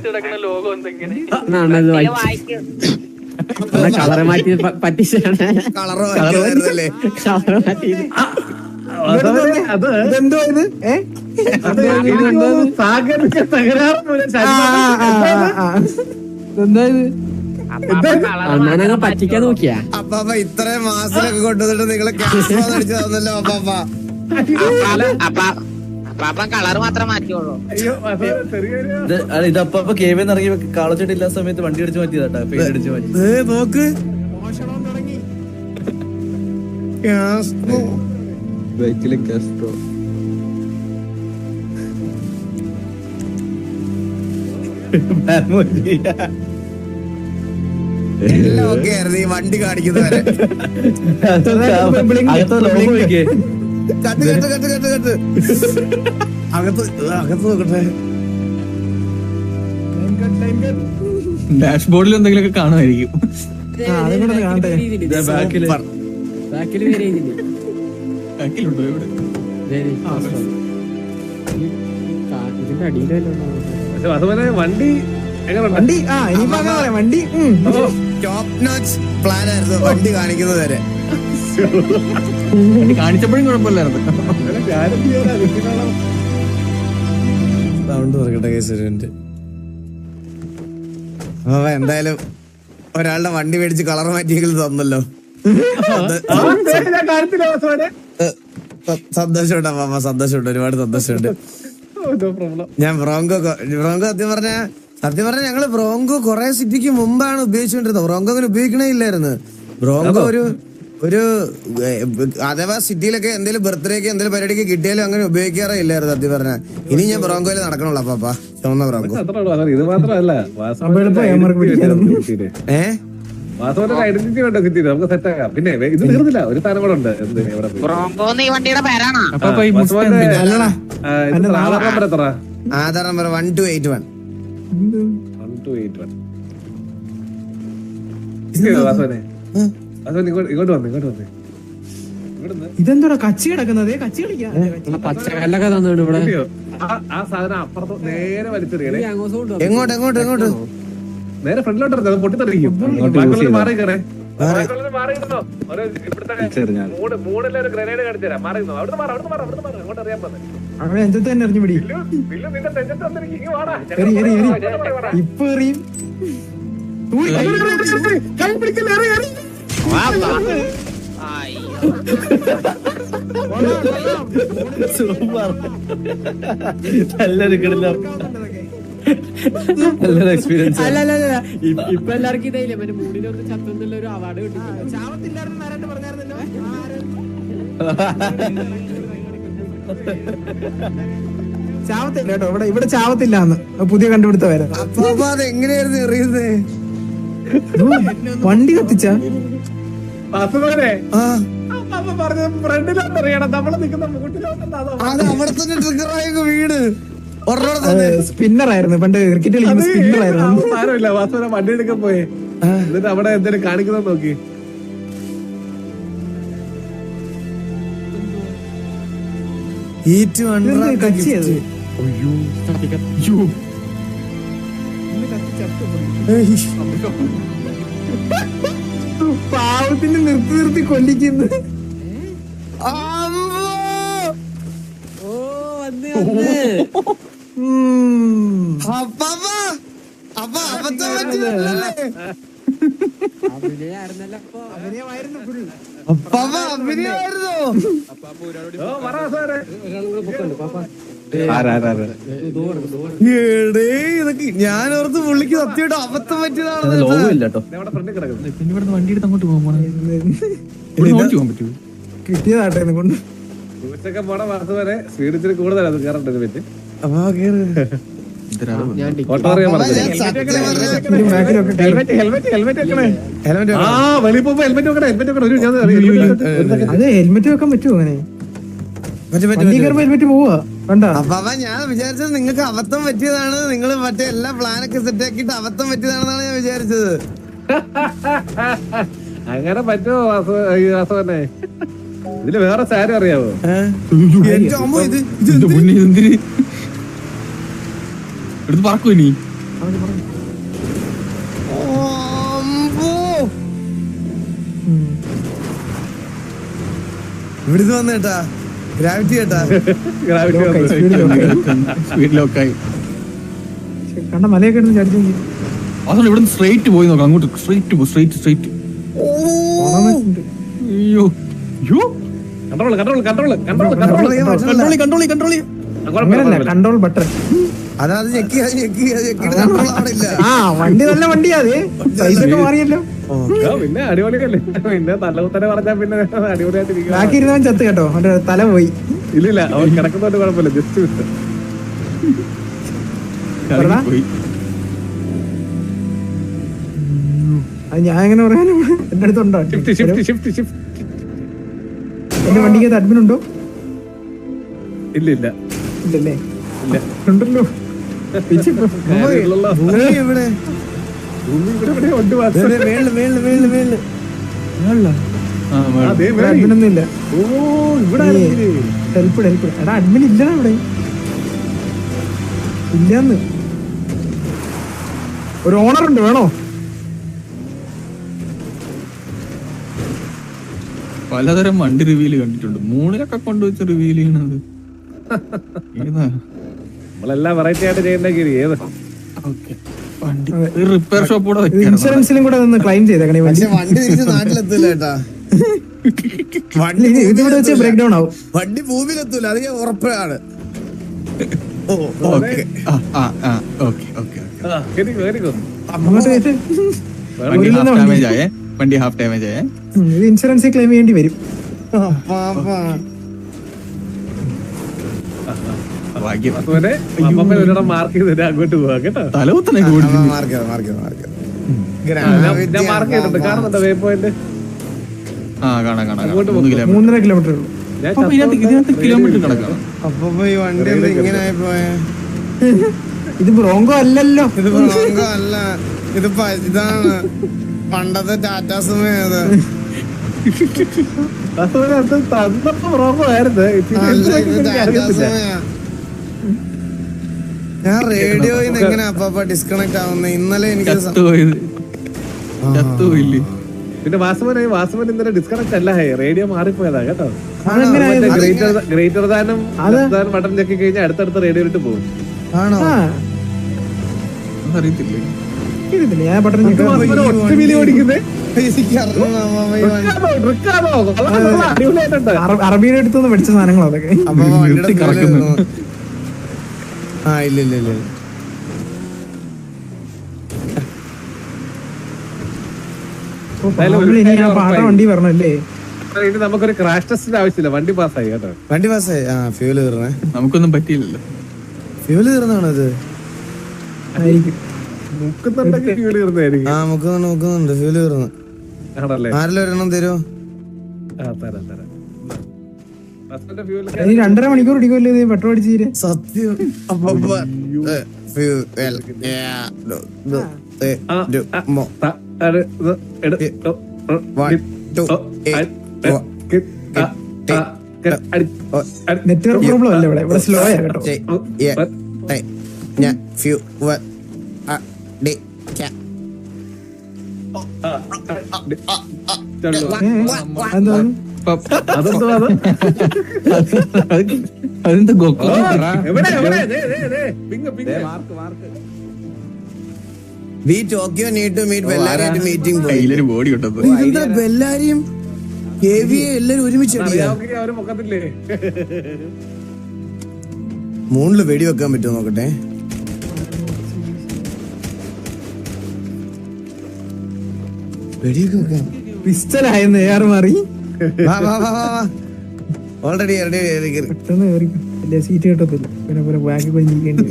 കിടക്കുന്ന ലോകം എന്തെങ്ങനെ കളറ് മാറ്റി പറ്റിച്ചാണ്. കളറ് മാറ്റിയതല്ലേ? ഇതെന്തോ ഇത് സാങ്കേതിക തകരാറ് മൂലം അണ്ണാനങ്ങ് പറ്റിക്കാൻ നോക്കിയാ. അപ്പാപ്പ ഇത്രയും മാസത്തിലൊക്കെ കൊണ്ടുവന്നിട്ട് നിങ്ങളെ ക്യാഷ് അടിച്ചു തന്നല്ലോ അപ്പാപ്പ. പാപ്പൻ കളർ മാത്രം മാറ്റിയോളൂ. ഇതപ്പ കേവിന്ന് ഇറങ്ങി കാളച്ചട്ടില്ലാത്ത സമയത്ത് വണ്ടി അടിച്ച് മാറ്റിയതാട്ടാ. പെയിന്റ് അടിച്ച് മാറ്റി. നോക്ക് ബൈക്കില് കാസ്ട്രോ. എല്ലാം ഓക്കെ ആയിരുന്നു ഈ വണ്ടി കാണിക്കുന്നവരെ. കട്ട് അകത്ത് നോക്കട്ടെ. ഡാഷ്ബോർഡിൽ എന്തെങ്കിലുമൊക്കെ കാണുമായിരിക്കും. വണ്ടി വണ്ടി ടോപ്പ് നോച്ച് പ്ലാൻ ആയിരുന്നു വണ്ടി കാണിക്കുന്നത് വരെ. കാണിച്ചപ്പോഴും കുഴപ്പമില്ലായിരുന്നു. സൗണ്ട് തുറക്കട്ടെ കേസുണ്ട്. എന്തായാലും ഒരാളുടെ വണ്ടി മേടിച്ച് കളർ മാറ്റിയെങ്കിലും തന്നല്ലോ. സന്തോഷമുണ്ട് അമ്മ, സന്തോഷമുണ്ട്, ഒരുപാട് സന്തോഷമുണ്ട്. ഞാൻ ബ്രോങ്കോ സത്യം പറഞ്ഞ ഞങ്ങള് ബ്രോങ്കോ കൊറേ സിറ്റിക്ക് മുമ്പാണ് ഉപയോഗിച്ചുകൊണ്ടിരുന്നത്. ബ്രോങ്കോ അങ്ങനെ ഉപയോഗിക്കണേ ഇല്ലായിരുന്നു. ബ്രോങ്കോ ഒരു അഥവാ സിറ്റിയിലൊക്കെ എന്തെങ്കിലും ബർത്ത്ഡേക്ക് എന്തെങ്കിലും പരിപാടിക്ക് കിട്ടിയാലും അങ്ങനെ ഉപയോഗിക്കാറേ ഇല്ലായിരുന്നു സത്യം പറഞ്ഞ. ഇനി ഞാൻ ബ്രോങ്കോയിൽ നടക്കണുള്ളൂ അപ്പാ, ചുവന്ന ബ്രോങ്കോ. ഇത് മാത്രമല്ല ഐഡന്റിറ്റി വേണ്ട സിറ്റി നമുക്ക് സെറ്റ് ആക്കാം. പിന്നെ ഇത് തീർന്നില്ല, ഒരു സാധനം കൂടെ ഉണ്ട്. ഈ വണ്ടിയുടെ പേരാണോ? ആധാർ നമ്പർ 1281. ഇങ്ങോട്ട് വന്നേ. ഇതെന്തോടാ കച്ചി കിടക്കുന്നത്? കച്ചി കളിക്കാം. പച്ചക്കല്ലൊക്കെ തന്നോണ്ട് ഇവിടെ. ആ സാധനം അപ്പുറത്ത് നേരെ വലിച്ചെറിയണേ. എങ്ങോട്ട് നേരെ ഫ്രണ്ടിലോട്ട് അത് പൊട്ടിത്തെറിക്കും. മാറിക്കണേ. മൂന്നിലെ ഒരു ഗ്രനേഡ് കാണിച്ചു തരാം. മാറിയുന്നു. അവിടുന്ന് മാറാം. അങ്ങോട്ട് അറിയാൻ പറഞ്ഞു. അവിടെ എന്ത് തന്നെ എറിഞ്ഞു പിടി. ഇപ്പൊ എറിയും. നല്ലൊരു എക്സ്പീരിയൻസ്. അല്ല ഇപ്പൊ എല്ലാവർക്കും ഇതായില്ലേ മറ്റേ മൂടിലൊന്ന് ചത്തെന്നുള്ള ഒരു അവാർഡ് കിട്ടി. ചാവത്തില്ല കേട്ടോ, ഇവിടെ ചാവത്തില്ല. പുതിയ കണ്ടുപിടുത്ത വരെ. എങ്ങനെയായിരുന്നു എറിയുന്നത്? വണ്ടി കത്തിച്ച ഫ്രണ്ടിലോട്ടറിയണം. നമ്മള് നിൽക്കുന്ന മൂട്ടിലോട്ട് അവിടെ തന്നെ ട്രിഗറായ വീട്. സ്പിന്നർ ആയിരുന്നു പണ്ട് ക്രിക്കറ്റ് കളിക്കുന്ന സ്പിന്നർ ആയിരുന്നു. സാരമില്ല, വാസ്തവ വണ്ടി എടുക്കാൻ പോയെ. എന്നിട്ട് അവിടെ എന്തെങ്കിലും കാണിക്കുന്നത് നോക്കി. പാവത്തിന് നിർത്തി കൊല്ലിക്കുന്നു. ഞാനോർത്ത് പുള്ളിക്ക് സത്യമായിട്ട് അബദ്ധം പറ്റിയതാണ്. വണ്ടി എടുത്ത് അങ്ങോട്ട് പോകാൻ പറ്റൂ. കിട്ടിയതാട്ടെ കൊണ്ട് ഉച്ചക്കെ പോണ വാസ വരെ സ്പീഡ് ഇച്ചിരി കൂടുതലാണ് കയറേണ്ടത്. പറ്റി അതെ ഹെൽമെറ്റ് വെക്കാൻ പറ്റുമോ? അങ്ങനെ ഹെൽമെറ്റ് പോവാ കണ്ടാ. അപ്പൊ ഞാൻ വിചാരിച്ചത് നിങ്ങൾക്ക് അബദ്ധം പറ്റിയതാണ്. നിങ്ങൾ മറ്റേ എല്ലാ പ്ലാനൊക്കെ സെറ്റ് ആക്കിയിട്ട് അബദ്ധം പറ്റിയതാണെന്നാണ് ഞാൻ വിചാരിച്ചത്. അങ്ങനെ പറ്റുമോ വാസവനെ? ഇതില് വേറെ സാരി അറിയാവോ? എടുത്ത് പറക്കൂ ഇനി. ഇവിടുന്ന് വന്നേട്ടാ ഗ്രാവിറ്റി കേട്ടാ സ്പീഡ് ലോക്കായി. കണ്ട മലയൊക്കെ എടുത്ത് ചടിച്ചു അതുകൊണ്ട് ഇവിടെ സ്ട്രൈറ്റ് പോയി നോക്കാം. അങ്ങോട്ട് സ്ട്രൈറ്റ്. അയ്യോ കൺട്രോൾ. അങ്ങനല്ല കൺട്രോൾ ബട്ടൺ. അതായത് ഞെക്കിയിട്ട് കൺട്രോൾ ആവണില്ല. ആ വണ്ടി നല്ല വണ്ടിയാ അത്. സൈസ് ഒക്കെ മാറിയല്ലോ. പിന്നെ അടിപൊളിയല്ലേ. പിന്നെ തലകുത്തനെ പറഞ്ഞാ പിന്നെ അടിപൊളിയായിട്ട് ബാക്കി ഇരുന്നവൻ ചത്ത് കേട്ടോ. അവന്റെ തല പോയി. ഇല്ലില്ല അവൻ കിടക്കുന്നോണ്ട് കുഴപ്പമില്ല. ജസ്റ്റ് വിട്ട് പോയി. അത് ഞാൻ എങ്ങനെ പറയാനും എന്റെ അടുത്തുണ്ടോ? ഷിഫ്റ്റ് എന്റെ വണ്ടിക്കകത്ത് അഡ്മിൻ ഉണ്ടോ? ഇല്ല ഇല്ലല്ലേ? ഉണ്ടല്ലോ. എവിടെ അഡ്മിനൊന്നും ഇല്ല. ഹെൽപ്പ് എടാ അഡ്മിൻ ഇല്ലടാ ഇവിടെ. ഇല്ലാന്ന്. ഒരു ഓണർ ഉണ്ട്, വേണോ? പലതരം വണ്ടി റിവീൽ കണ്ടിട്ടുണ്ട്. മൂണിലൊക്കെ കൊണ്ടുവച്ച് റിവീൽ ചെയ്യണത് ഏതാ? നമ്മളെല്ലാം വെറൈറ്റി ആയിട്ട് ചെയ്യുന്ന ഏത് വണ്ടി റിപ്പയർ ഷോപ്പ് കൂടെ വെക്കണം. ഇൻഷുറൻസിലും കൂടെ ഒന്ന് ക്ലെയിം ചെയ്തേക്കണേ. പക്ഷെ വണ്ടി തിരിച്ച് നാട്ടിലെത്തൂല കേട്ടാ. ഇതിവിടെ വെച്ച് ബ്രേക്ക് ഡൗൺ ആവും. വണ്ടി ഭൂമിയിലെത്തൂല, അത് ഞാൻ ഉറപ്പാണ്. വണ്ടി ഹാഫ് ഡാമേജ് ആയേ. ഇത് ഇൻഷുറൻസ് ക്ലെയിം ചെയ്യേണ്ടി വരും. മാർക്ക് ചെയ്ത് അങ്ങോട്ട് പോവാ കേട്ടോ. തലവുത്തനെ ഞാൻ മാർക്ക് ചെയ്തിട്ടുണ്ട്. കാണുന്നുണ്ടോ വേ പോയിന്റ്? കാണാം 3.5 കിലോമീറ്റർ ഉള്ളൂ. ഇതിനകത്ത് കിലോമീറ്റർ കണക്കാണ്. അപ്പൊ ഈ വണ്ടി എന്താ ഇങ്ങനെ ആയിപ്പോയെ? ഇത് ബ്രോങ്കോ അല്ലല്ലോ. ഇത് ബ്രോങ്കോ അല്ല, ഇത് ഇതാണ് പണ്ടത്തെ ടാറ്റാ സുമോ. ഞാൻ റേഡിയോയിൽ നിന്ന് എങ്ങനെ അപ്പ ഡിസ്കണക്ട് ആവുന്നത്? ഇന്നലെ എനിക്ക് ചത്തുപോയില്ലേ? പിന്നെ വാസുമൻ ഇന്നലെ ഡിസ്കണക്ട് അല്ല, റേഡിയോ മാറിപ്പോയതാ കേട്ടോ. ഗ്രേറ്റർ ദാനും ബട്ടൺ ചെക്കി കഴിഞ്ഞാൽ അടുത്തടുത്ത റേഡിയോയിലിട്ട് പോകും. ആണോ? അറിയത്തില്ലേ? ഞാൻ ബട്ടൺ അറബിയുടെ അടുത്തൊന്ന് പഠിച്ച സാധനങ്ങളോ അതൊക്കെ. ആ ഇല്ല വണ്ടി വരണല്ലേ? ഇനി നമുക്കൊരു ക്രാഷ് ടെസ്റ്റിന്റെ ആവശ്യമില്ല. വണ്ടി പാസ്സായി കേട്ടോ. വണ്ടി പാസ്സായി. ആ ഫ്യൂല് തീർന്നേ. നമുക്കൊന്നും പറ്റിയില്ലല്ലോ. ഫ്യൂല് തീർന്നാണോ ഇത്? മുക്കുന്നുണ്ടെങ്കിൽ ഫ്യൂല് തീർന്നായിരിക്കും. ആ മുക്കുന്നുണ്ട്. ഫ്യൂല് തീർന്നു ആണല്ലേ? ആരെല്ലാം ഒരെണ്ണം തരുമോ? തരാം. 2.5 മണിക്കൂർ ഇടിക്കുമല്ലേ പെട്രോൾ അടിച്ച് തീരെ? സത്യം. നെറ്റ്വർക്ക് പ്രോബ്ലം അല്ലേ ഇവിടെ? സ്ലോ ആയ കേട്ടോ. അതെന്താ ഗോക്കോ? We Tokyo need to meet Bellary at meeting point. കയ്യിലൊരു ബോഡി കിട്ടത്. ഇതെന്താ ബെല്ലാരിയും KVA എല്ലാരും ഒരുമിച്ച് മൂന്നില് വെടി വെക്കാൻ പറ്റുമോ നോക്കട്ടെ. വെടിയൊക്കെ വെക്കാം. പിസ്റ്റലായെന്ന് AR മാറി. ഓൾറെഡി പെട്ടെന്ന് കയറിക്കും. വലിയ സീറ്റ് കിട്ടത്തില്ല. പിന്നെ ബാക്കി കൊഞ്ചിക്കേണ്ടി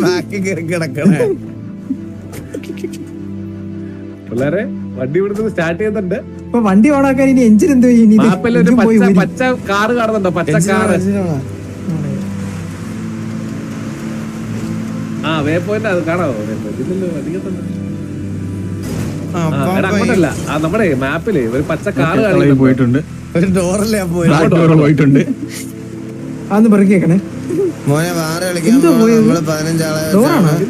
ബാക്കി കയറി കിടക്കണേ. പിള്ളേരെ വണ്ടി ഇവിടുന്ന് സ്റ്റാർട്ട് ചെയ്യുന്നുണ്ട്. ഇപ്പൊ വണ്ടി ഓണാക്കാൻ ഇനി എഞ്ചിൻ എന്തോ പച്ച കാറ് കാണുന്നുണ്ടോ? പച്ച കാറ്. ആ വേ പോയിന്റ് അത് കാണാമോ? അങ്ങോട്ടല്ല, നമ്മുടെ മാപ്പില് ഒരു പച്ച കാറ് പോയിട്ടുണ്ട്. ഒരു ഡോറല്ലേ പോയിട്ടുണ്ട്. അതൊന്ന് പെറുക്കിയേക്കണേ മോനെ. വേറെ കളിക്കാൻ നമ്മള് 15 ആളെ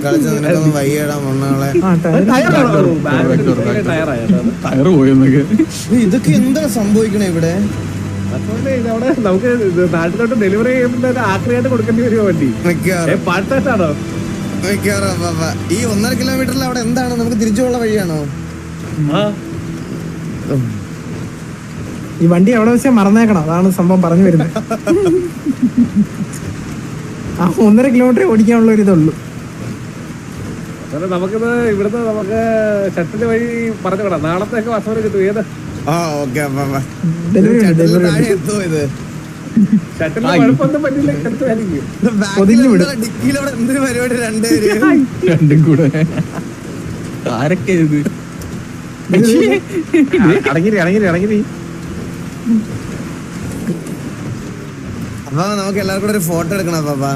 കളിച്ച് നിനക്കൊന്ന് വയ്യടാ മണ്ണാളെ. ടയറ് പോയെന്നൊക്കെ. ഇതൊക്കെ എന്താ സംഭവിക്കണേ ഇവിടെ? അതുപോലെ ഇതവിടെ നമുക്ക് നാട്ടിലോട്ട് ഡെലിവറി ചെയ്യുമ്പോൾ ആക്രിയായിട്ട് കൊടുക്കേണ്ടി വരുമോ വണ്ടി? പാട്ടാണോ? ഈ 1.5 കിലോമീറ്ററിൽ അവിടെ എന്താണ് നമുക്ക് തിരിച്ചുള്ള വഴിയാണോ? ഈ വണ്ടി അവിടെ വെച്ചാൽ മറന്നേക്കണം, അതാണ് സംഭവം പറഞ്ഞു വരുന്നത്. ആ 1.5 കിലോമീറ്റർ ഓടിക്കാനുള്ള ഒരു ഇതുള്ളൂ. നമുക്കിത് ഇവിടുന്ന് നമുക്ക് ഷട്ടില് വഴി പറഞ്ഞു വിടാം. നാളത്തേക്ക് വാസവന് കിട്ടും. ഏത് ഷട്ടിലിന് കുഴപ്പമൊന്നും പറ്റില്ല, എടുത്ത് വലിക്കും. എന്തൊരു പരിപാടി രണ്ടും കൂടെ ആരൊക്കെ ഇത്? അടങ്ങിരി. അപ്പൊ നമുക്ക് എല്ലാവർക്കും കൂടെ ഒരു ഫോട്ടോ എടുക്കണം. അപ്പാ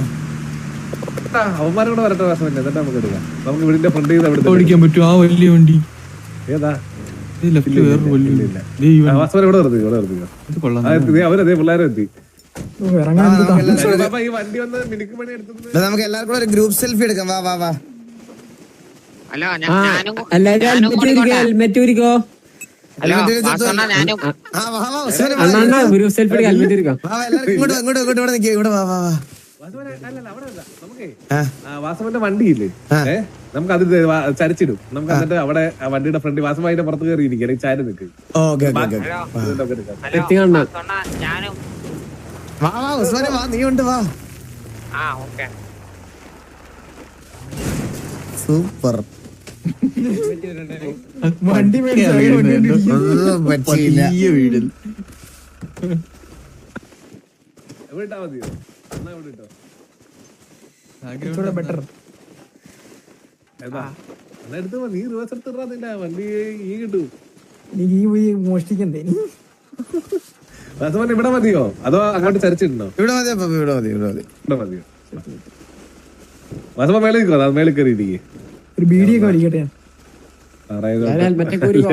അവന്മാരും കൂടെ വരട്ടെ വാസവന്റെ, എന്നിട്ട് നമുക്ക് എടുക്കാം. നമുക്ക് വീടിന്റെ ഫ്രണ്ട് ചെയ്ത് അവിടെ ഓടിക്കാൻ പറ്റും ആ വലിയ വണ്ടി. ഏതാ ലെഫ്റ്റ് വേറൊരു വലിയ വാസവൻ ഇവിടെ നിർത്തിക്കോ. അവരതേ പിള്ളേരും എത്തി. ഓ, ഇറങ്ങാൻ എന്ത് ഈ വണ്ടി വന്ന് മിനുക്ക് പണി എടുത്തത്. നമുക്ക് എല്ലാവർക്കും കൂടെ ഒരു ഗ്രൂപ്പ് സെൽഫി എടുക്കാം. വാ അല്ല ഹെൽമെറ്റ് ഊരിക്കോ. ഗ്രൂപ്പ് സെൽഫി ഹെൽമെറ്റ് ഊരിക്കോ. ഇങ്ങോട്ട് നിൽക്കുക. ഇവിടെ വാ. വാസവന്റെ വണ്ടിയില്ലേ, നമുക്ക് അത് ചരിച്ചിടും. നമുക്ക് എന്നിട്ട് അവിടെ വണ്ടിയുടെ ഫ്രണ്ട് വാസവന്റെ പുറത്ത് കയറി ഇരിക്കും, ചാരി നിൽക്കും. നീ ഉണ്ട് വാ. സൂപ്പർ. വണ്ടി പറ്റിയില്ല. വീടിൽ എവിടെ മതിയോ? എന്നാ എവിടെ ഇട്ടോ? ബെറ്റർ. എന്നാ എടുത്ത് നീ റിവേഴ്സ് എടുത്തിട്ടാ നിന്റെ വണ്ടി ഈ കിട്ടും. എനിക്ക് ഈ പോയി മോഷ്ടിക്കണ്ടേ? വാസവൻ ഇവിടെ മതിയോ അതോ അങ്ങോട്ട് ചരിച്ചിട്ടുണ്ടോ? ഇവിടെ മതി. ഇവിടെ മതിയോ? വാസവൻ മേളിൽ നിൽക്കോ, അത് മേളിൽ കയറി ഇരിക്കേ. ഒരു ബീഡിയൊക്കെ വലിക്കട്ടെ. ഹെൽമെറ്റ് ഊരിക്കോ.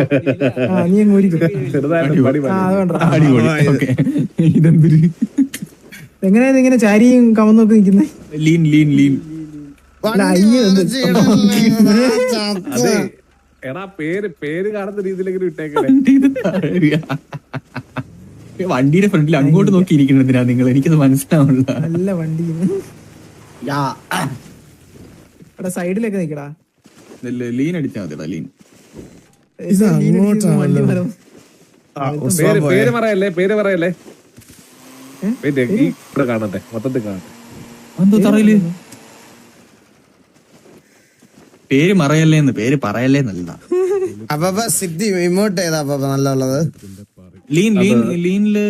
നീ അങ്ങ് ഊരിക്കോ. ചെറുതായിട്ട് പടി ഇതെന്തൊരു എങ്ങനെയാ ഇങ്ങനെ ചാരിയും കവന്നൊക്കെ നിക്കുന്നേ? ലീൻ അതെ എടാ, പേര് കാണുന്ന രീതിയിലെങ്കിലും ഇട്ടേക്കണേ. വണ്ടിയുടെ ഫ്രണ്ടിൽ അങ്ങോട്ട് നോക്കിയിരിക്കുന്നതിനാ നിങ്ങൾ? എനിക്കത് മനസ്സിലാവുന്നില്ല. നല്ല വണ്ടി. അവിടെ സൈഡിലൊക്കെ നിക്കടാ. ലീൻ അടിച്ചാ മതിടാ. ലീൻ പേര് പറയല്ലേ. ഇവിടെ കാണട്ടെ, മൊത്തത്തിൽ കാണട്ടെ. എന്തോ തറയില് പേര് മറയല്ലേന്ന്, പേര് പറയല്ലേന്നല്ല. അപ്പൊ സിറ്റി ഇമോട്ട് ഏതാ നല്ലുള്ളത്? ലീനില്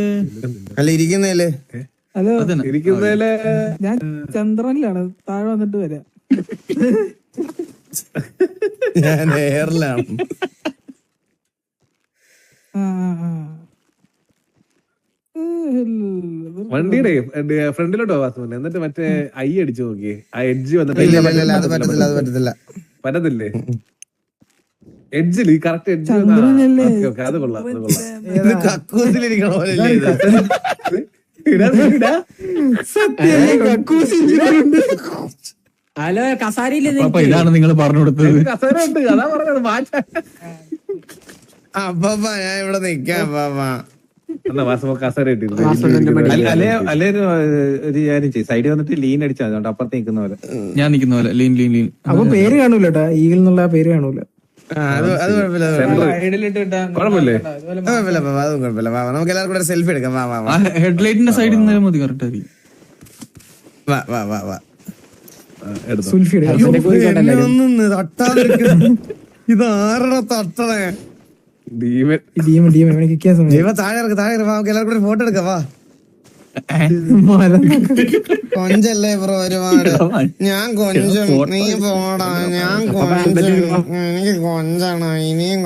അല്ല ഇരിക്കുന്നേല്. ഹലോ, ഇരിക്കുന്നതില് ഞാൻ ചന്ദ്രനിലാണ്, താഴെ വന്നിട്ട് വരാം. ഞാൻ എയറിലാണ്. വണ്ടിയുടെ ഫ്രണ്ടിലോട്ടോ വാസവൻ, എന്നിട്ട് മറ്റേ ഐ അടിച്ചു നോക്കിയേ. ആ എഡ്ജ് വന്നിട്ട് അത് പറ്റത്തില്ല. പറ്റത്തില്ലേ? എഡ്ജിൽ ഈ കറക്റ്റ് എഡ്ജ്. അത് കൊള്ളാം. കക്കൂസിലിരിക്കണ പോലെ ഹലോ, കസാരയില്ലേ? ഇതാണ് നിങ്ങൾ പറഞ്ഞു കൊടുത്തത്. കസേര ഉണ്ട്, അതാ പറഞ്ഞത്. അപ്പാ ഞാൻ ഇവിടെ നിക്കാം. എന്നാ വാസവ കസേര ഇട്ടിരുന്നു. അല്ലെ ഒരു കാര്യം ചെയ്യും, സൈഡിൽ വന്നിട്ട് ലീൻ അടിച്ചാൽ മതി, അപ്പുറത്ത് നിൽക്കുന്ന പോലെ. ഞാൻ നിൽക്കുന്ന പോലെ ലീൻ. അപ്പൊ പേര് കാണൂല കേട്ടാ, ഈഗിൾ എന്നുള്ള പേര് കാണൂല. അത് കുഴപ്പമില്ല. അതും കുഴപ്പമില്ല. നമുക്ക് എല്ലാവർക്കും കൂടെ സെൽഫി എടുക്കാം. ഹെഡ്ലൈറ്റിന്റെ സൈഡിൽ നിന്ന് മതി. കറക്റ്റ് ആയിരിക്കും. സുൽഫി ഇത് ആരുടെ തട്ടണേ? താഴെ നമുക്ക് എല്ലാവർക്കും ഒരു ഫോട്ടോ എടുക്കാം. വാ. കൊഞ്ചല്ലേ ബ്രോ ഒരുപാട്? ഞാൻ കൊഞ്ചും, നീ പോടാ. ഞാൻ കൊഞ്ചും, എനിക്ക് കൊഞ്ചാണോ? ഇനിയും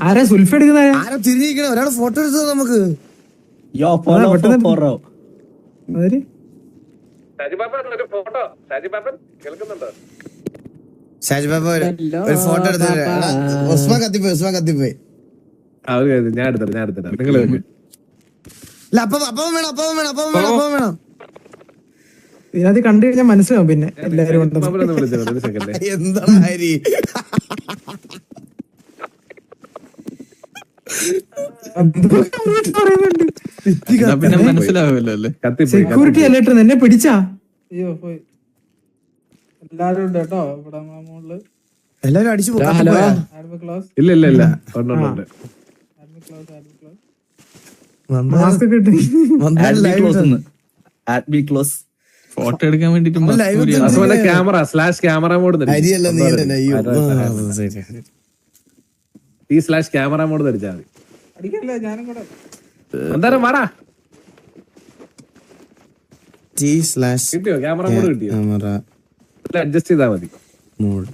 ആരാ സുൽഫി എടുക്കുന്ന? ആരാ തിരിഞ്ഞിരിക്കണ? ഒരാള് ഫോട്ടോ എടുത്തത് നമുക്ക്. ഷാജി ബാബ ഒരു ഫോട്ടോ എടുത്തിട്ട് ഉസ്മാൻ കത്തിപ്പോയി. ഞാൻ എടുത്തരാം. നിങ്ങൾ അപ്പം വേണം. ഇതിനകത്ത് കണ്ടു കഴിഞ്ഞാൽ മനസ്സിലാവും പിന്നെ എല്ലാവരും വിളിച്ചത്. എന്താണ് ഹരി? എന്നാ പിന്നെ മനസ്സിലാവില്ല അല്ലേ? കത്തിപ്പോയി സെക്യൂരിറ്റി അലേർട്ട് എന്നെ പിടിച്ചാ. അയ്യോ പോയി. എല്ലാരും ഉണ്ട് കേട്ടോ ഇവിടെ മുകളില്. എല്ലാരും അടിച്ചു പോകാം. ക്ലോസ് ഇല്ല ഇല്ല ഇല്ല ഉണ്ട് മാസ്ക് കിട്ടി. ഫോട്ടോ എടുക്കാൻ വേണ്ടിട്ട് ക്യാമറ ക്യാമറ മോഡ് അരിയല്ല നീ ക്യാമറ മോഡ് ധരിച്ചാൽ മതി. അടിക്കല്ലേ ഞാനും കൂടെ. എന്തായാലും വാടാ. T/. കിട്ടിയോ ക്യാമറ മോഡ് കിട്ടിയോ? ക്യാമറ അഡ്ജസ്റ്റ് ചെയ്താൽ മതി. മോഡ്.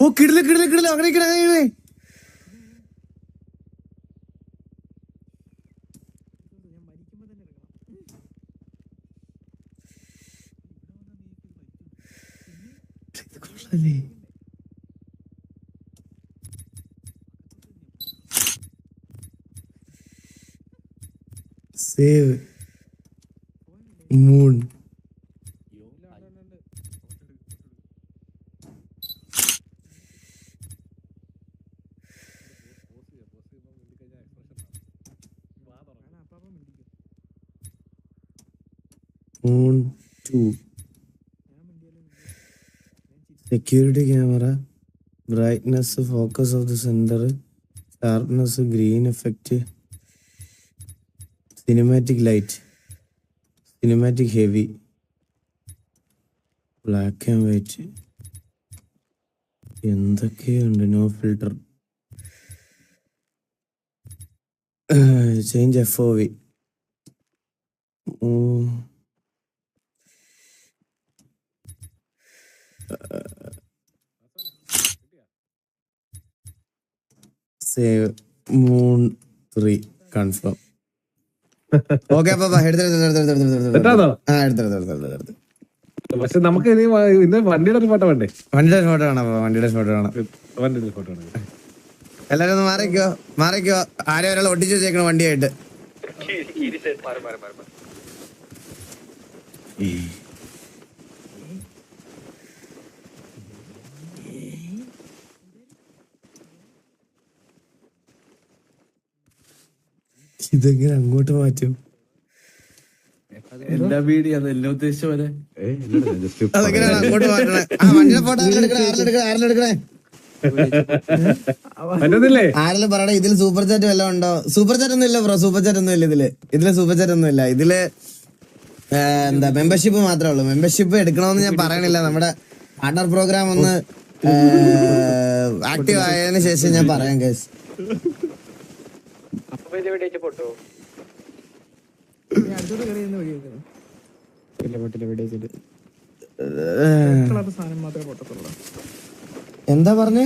ഓ കിടില അങ്ങനെ save moon. Moon 2. Security camera. Brightness, focus of the center. Sharpness, green effect. Cinematic light. Cinematic heavy. Black and white. എന്തൊക്കെയുണ്ട്? No filter. Change FOV. Save moon 3 confirm. Okay അപ്പൊ എടുത്തെടുത്തു. പക്ഷെ നമുക്ക് ഇന്ന് വണ്ടിയുടെ ഒരു ഫോട്ടോ വേണ്ടേ? വണ്ടിയുടെ ഫോട്ടോ വേണം. വണ്ടിയുടെ ഫോട്ടോ വേണം. വണ്ടിയുടെ ഫോട്ടോ വേണം. എല്ലാരും ഒന്ന് മാറിക്കോ. ആരെ ഒരാൾ ഒട്ടിച്ചു വെച്ചേക്കണം വണ്ടിയായിട്ട്. ഇതെങ്ങനെ അങ്ങോട്ട് മാറ്റും? എല്ലാ വീഡിയോ അതെല്ലാം ഉദ്ദേശിച്ച പോലെ അതെങ്ങനെയാണ് അങ്ങോട്ട് മാറ്റണേ? വണ്ടിയുടെ ഫോട്ടോ ആരെടുക്കണേ? ആരെങ്കിലും പറയണേ ഇതിൽ സൂപ്പർ ചാറ്റ് വല്ലതും ഉണ്ടോ? സൂപ്പർ ചാറ്റ് ഒന്നും ഇല്ല ബ്രോ. സൂപ്പർ ചാറ്റ് ഒന്നും ഇല്ല ഇതില് സൂപ്പർ ചാറ്റ് ഒന്നും ഇല്ല. ഇതില് എന്താ മെമ്പർഷിപ്പ് മാത്രമേ ഉള്ളൂ. മെമ്പർഷിപ്പ് എടുക്കണമെന്ന് ഞാൻ പറയണില്ല. നമ്മുടെ പാർട്ണർ പ്രോഗ്രാം ഒന്ന് ആക്റ്റീവ് ആയതിനു ശേഷം ഞാൻ പറയാം കേസ്. പൊട്ടോ എന്താ പറഞ്ഞേ?